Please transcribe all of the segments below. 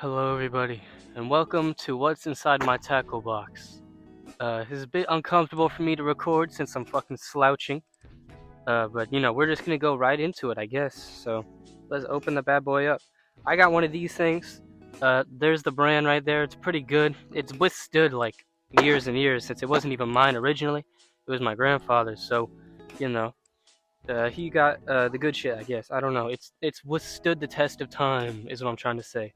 Hello, everybody, and welcome to What's Inside My Tackle Box. This is a bit uncomfortable for me to record since I'm fucking slouching, but we're just gonna go right into it, I guess. So, let's open the bad boy up. I got one of these things. There's the brand right there. It's pretty good. It's withstood like years and years since it wasn't even mine originally. It was my grandfather's. So, you know, he got the good shit, I guess. I don't know. It's withstood the test of time, is what I'm trying to say.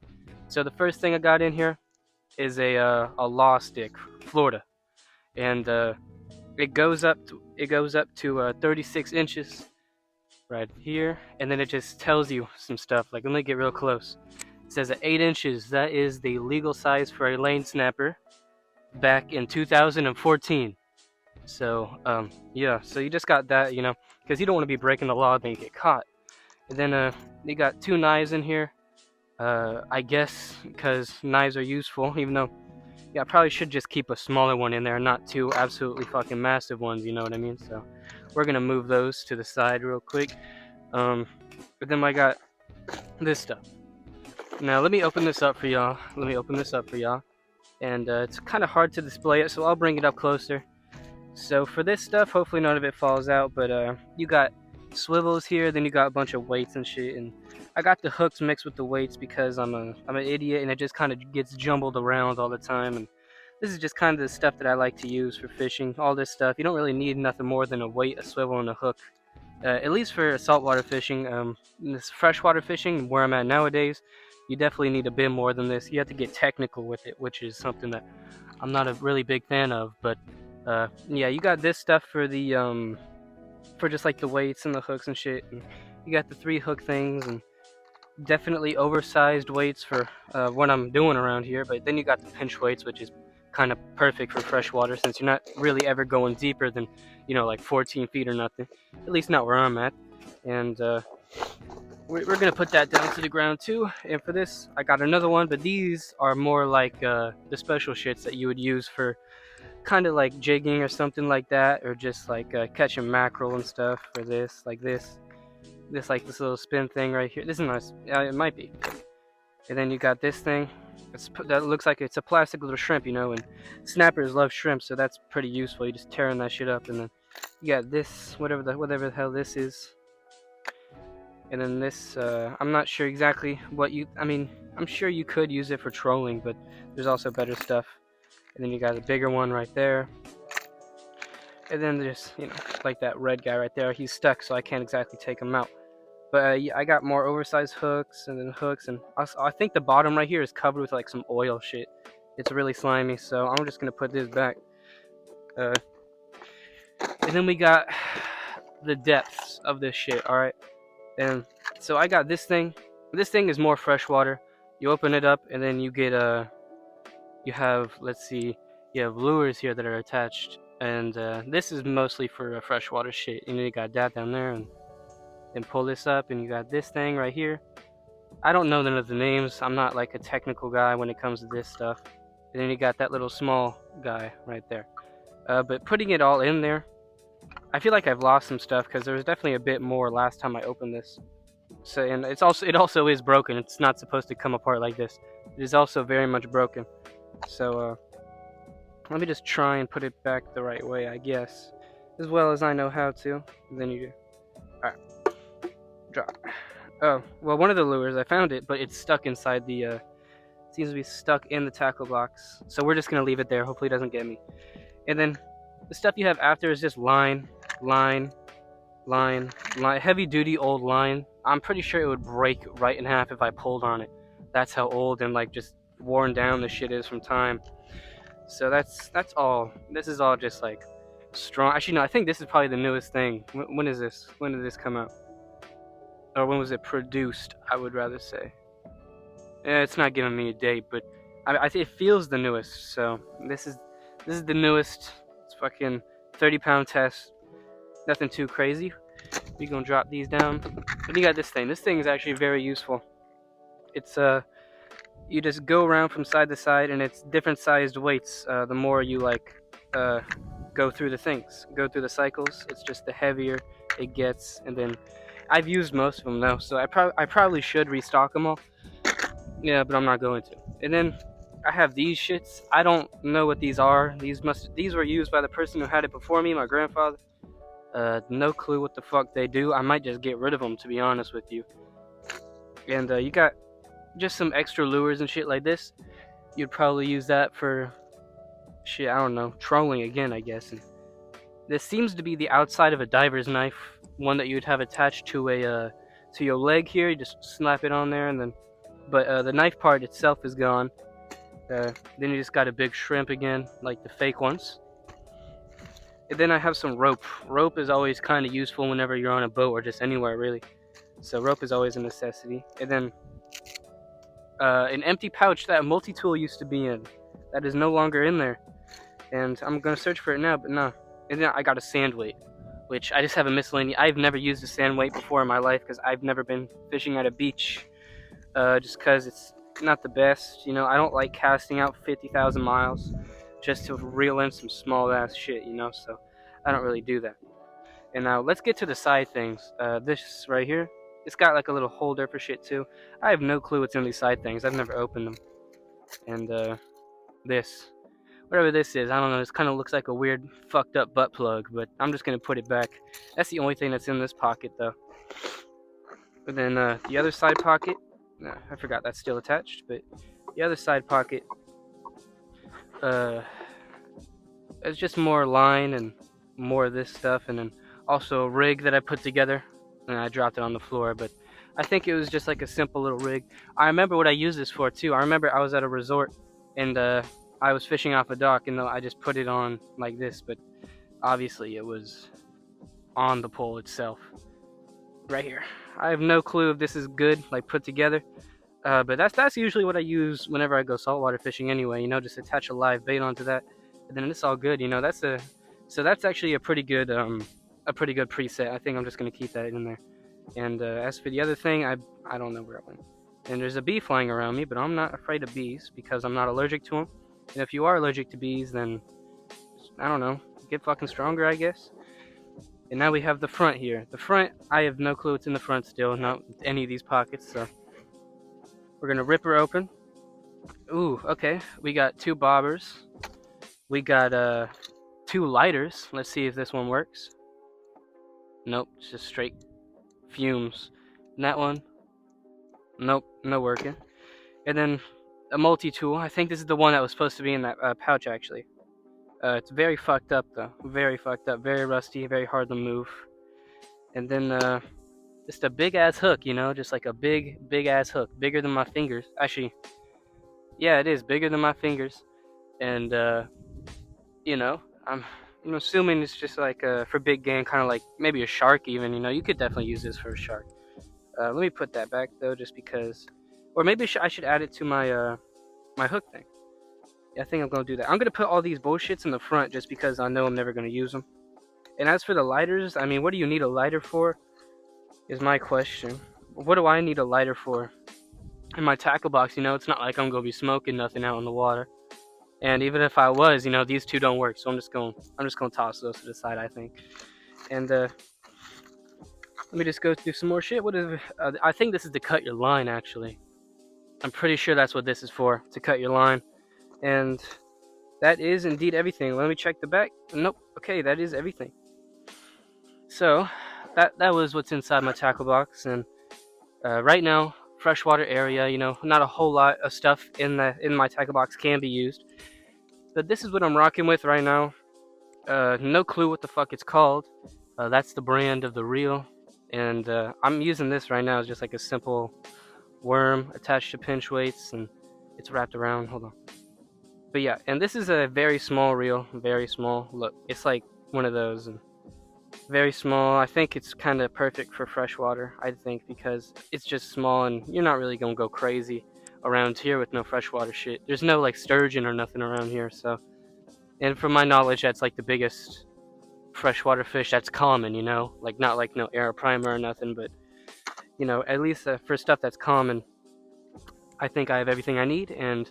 So the first thing I got in here is a law stick, Florida, and it goes up to 36 inches right here, and then it just tells you some stuff. Like, let me get real close. It says at 8 inches, that is the legal size for a lane snapper back in 2014. So yeah, so you just got that, because you don't want to be breaking the law, then you get caught. And then you got two knives in here. I guess because knives are useful, even though, yeah, I probably should just keep a smaller one in there, not two absolutely fucking massive ones, you know what I mean? So we're gonna move those to the side real quick. But then I got this stuff. Now let me open this up for y'all. And it's kind of hard to display it, so I'll bring it up closer. So for this stuff, hopefully none of it falls out, but you got swivels here, then you got a bunch of weights and shit, and I got the hooks mixed with the weights because I'm an idiot and it just kind of gets jumbled around all the time. And this is just kind of the stuff that I like to use for fishing. All this stuff, you don't really need nothing more than a weight, a swivel, and a hook. At least for saltwater fishing. This freshwater fishing, where I'm at nowadays, you definitely need a bit more than this. You have to get technical with it, which is something that I'm not a really big fan of. But yeah, you got this stuff for the for just like the weights and the hooks and shit. And you got the 3 hook things and definitely oversized weights for what I'm doing around here. But then you got the pinch weights, which is kind of perfect for freshwater since you're not really ever going deeper than like 14 feet or nothing. At least not where I'm at. And we're gonna put that down to the ground too. And for this, I got another one, but these are more like the special shits that you would use for kind of like jigging or something like that, or just like catching mackerel and stuff. For this, like this little spin thing right here. This is nice. It might be. And then you got this thing. That looks like it's a plastic little shrimp, and snappers love shrimp, so that's pretty useful. You just tearing that shit up, and then you got this, whatever the hell this is. And then this, I'm not sure exactly what I'm sure you could use it for trolling, but there's also better stuff. And then you got a bigger one right there. And then there's, like that red guy right there. He's stuck, so I can't exactly take him out. But I got more oversized hooks, and then hooks, and I think the bottom right here is covered with like some oil shit. It's really slimy, so I'm just gonna put this back. And then we got the depths of this shit. All right, and so I got this thing. This thing is more freshwater. You open it up, and then you get you have, let's see, you have lures here that are attached, and this is mostly for freshwater shit. You got that down there, and then pull this up, and you got this thing right here. I don't know none of the names. I'm not like a technical guy when it comes to this stuff. And then you got that little small guy right there. But putting it all in there, I feel like I've lost some stuff because there was definitely a bit more last time I opened this. So, and it also is broken. It's not supposed to come apart like this. It is also very much broken. So let me just try and put it back the right way, I guess, as well as I know how to. And then you do. All right. Drop. Oh, well, one of the lures, I found it, but it's stuck inside the, seems to be stuck in the tackle box. So we're just going to leave it there. Hopefully it doesn't get me. And then the stuff you have after is just line, heavy duty old line. I'm pretty sure it would break right in half if I pulled on it. That's how old and like just worn down the shit is from time. So that's all. This is all just like strong. Actually, no, I think this is probably the newest thing. When is this? When did this come out? Or when was it produced, I would rather say. It's not giving me a date, but I think it feels the newest. So this is the newest. It's fucking 30-pound test. Nothing too crazy. We're gonna drop these down. But you got this thing. This thing is actually very useful. It's you just go around from side to side, and it's different sized weights. The more you go through the things, go through the cycles, it's just the heavier it gets. And then I've used most of them though, so I probably should restock them all. Yeah, but I'm not going to. And then I have these shits. I don't know what these are. These were used by the person who had it before me, my grandfather. No clue what the fuck they do. I might just get rid of them, to be honest with you. And you got just some extra lures and shit like this. You'd probably use that for shit, I don't know, trolling again, I guess. And this seems to be the outside of a diver's knife, one that you'd have attached to a to your leg here. You just slap it on there, and then, but the knife part itself is gone. Then you just got a big shrimp again, like the fake ones. And then I have some rope. Rope is always kind of useful whenever you're on a boat or just anywhere, really. So rope is always a necessity. And then an empty pouch that a multi-tool used to be in. That is no longer in there. And I'm going to search for it now, but no. And then I got a sand weight, which I just have a miscellaneous. I've never used a sand weight before in my life because I've never been fishing at a beach. Just because it's not the best. You know, I don't like casting out 50,000 miles just to reel in some small ass shit, you know, so I don't really do that. And now let's get to the side things. This right here, it's got like a little holder for shit too. I have no clue what's in these side things. I've never opened them. And this, whatever this is, I don't know. This kind of looks like a weird fucked up butt plug, but I'm just gonna put it back. That's the only thing that's in this pocket though. But then the other side pocket, no, I forgot that's still attached, but the other side pocket, it's just more line and more of this stuff, and then also a rig that I put together, and I dropped it on the floor, but I think it was just like a simple little rig. I remember what I used this for too. I remember I was at a resort, and I was fishing off a dock, and I just put it on like this, but obviously it was on the pole itself. Right here. I have no clue if this is good, like put together. But that's usually what I use whenever I go saltwater fishing anyway, you know, just attach a live bait onto that, and then it's all good, you know. So that's actually a pretty good preset. I think I'm just gonna keep that in there. And as for the other thing, I don't know where it went. And there's a bee flying around me, but I'm not afraid of bees because I'm not allergic to them. And if you are allergic to bees, then I don't know, get fucking stronger, I guess. And now we have the front here. The front, I have no clue what's in the front still, not any of these pockets, so we're gonna rip her open. Ooh, okay. We got 2 bobbers. We got 2 lighters. Let's see if this one works. Nope, it's just straight fumes. And that one, nope, no working. And then a multi-tool. I think this is the one that was supposed to be in that pouch, actually. It's very fucked up, though. Very fucked up, very rusty, very hard to move. And then just a big-ass hook, you know, just like a big-ass hook. Bigger than my fingers. Actually, yeah, it is bigger than my fingers. And, you know, I'm assuming it's just like for big game, kind of like maybe a shark even, you know. You could definitely use this for a shark. Let me put that back, though, just because. Or maybe I should add it to my my hook thing. Yeah, I think I'm going to do that. I'm going to put all these bullshits in the front just because I know I'm never going to use them. And as for the lighters, I mean, what do you need a lighter for? Is my question. What do I need a lighter for? In my tackle box, you know, it's not like I'm going to be smoking nothing out in the water. And even if I was, you know, these 2 don't work. So I'm just going to toss those to the side, I think. And let me just go through some more shit. What is I think this is to cut your line, actually. I'm pretty sure that's what this is for, to cut your line. And that is indeed everything. Let me check the back. Nope. Okay, that is everything. So that was what's inside my tackle box. And right now, freshwater area, you know, not a whole lot of stuff in my tackle box can be used. But this is what I'm rocking with right now. No clue what the fuck it's called. That's the brand of the reel. And I'm using this right now as just like a simple worm attached to pinch weights, and it's wrapped around. Hold on. But yeah, and this is a very small reel, very small. Look, it's like one of those, and very small. I think it's kind of perfect for freshwater, I think, because it's just small and you're not really gonna go crazy around here with no freshwater shit. There's no like sturgeon or nothing around here, so. And from my knowledge, that's like the biggest freshwater fish that's common, you know, like not like no Air Primer or nothing, but you know, at least for stuff that's common, I think I have everything I need. And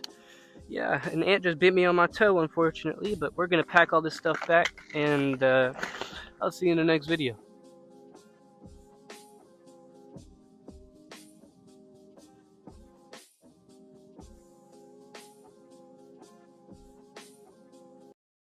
yeah, an ant just bit me on my toe, unfortunately, but we're gonna pack all this stuff back, and I'll see you in the next video.